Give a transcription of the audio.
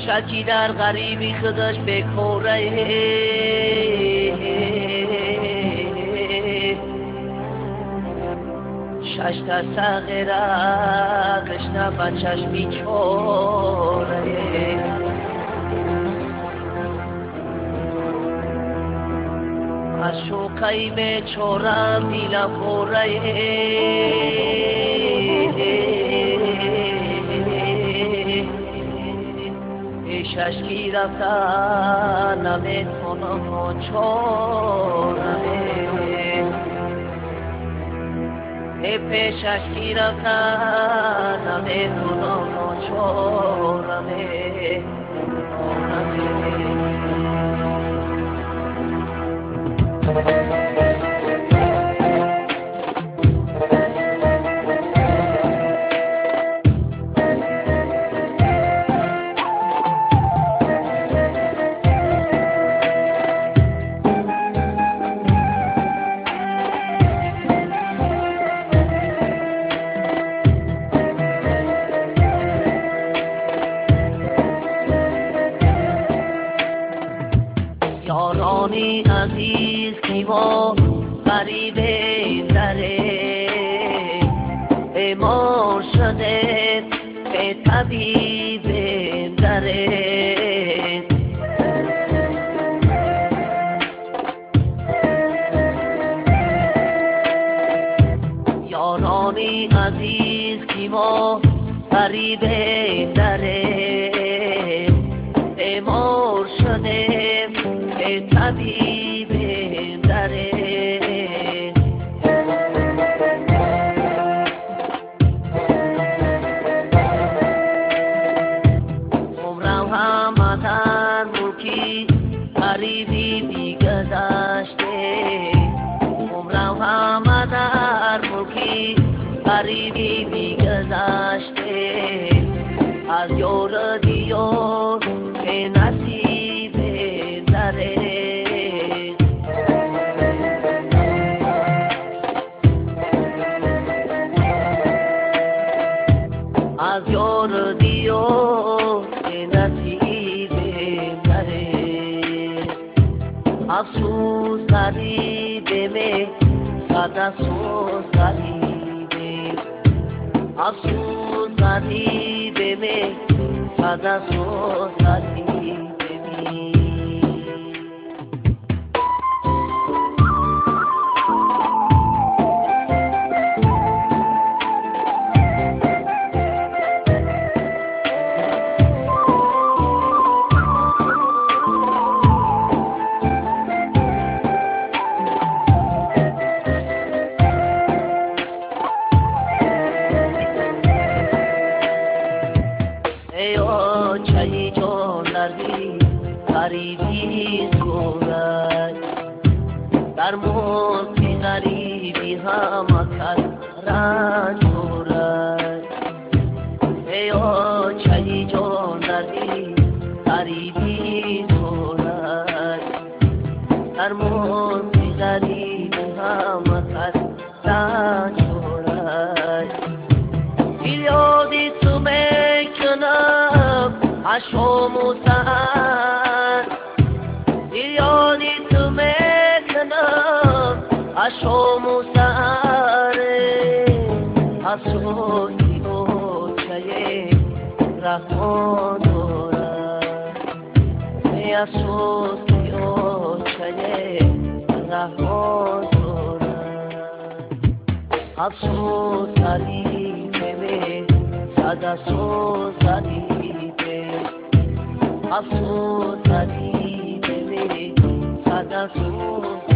بچکی در غریبی خودش بکوره شش تا صغیره قشنه بچش بیچوره از شوقی بیچورم دیلم خوره ششکی رفتن نمیتونم و چونمه پیششکی رفتن نمیتونم و چونمه یارانی عزیز که ما غریبه داره بیمار شده به طبیب داره یارانی عزیز که ما غریبه داره بیمار شده طبیب داره عمرم همدن ملکی غریبی بیگذشته عمرم همدن ملکی غریبی بیگذشته از یار دیار به نصیب داره از یار دیار به نصیب داره افسوس غریبه می صد افسوس غریبه افسوس غریبه می صد افسوس غریبه چایی جان دردی غریبی صورت در موت غریبی هم کس رنج دارد ایا چایی جان دردی غریبی صورت در موت غریبی هم کس رنج دارد یادی تو میکنم عشق موسن یادی تو میکنم عشق موسن افسوسی و چه رحمان دارد افسوسی و چه رحمان دارد افسوس غریبه می صد افسوس غریبه افسوس غریبه می صد افسوس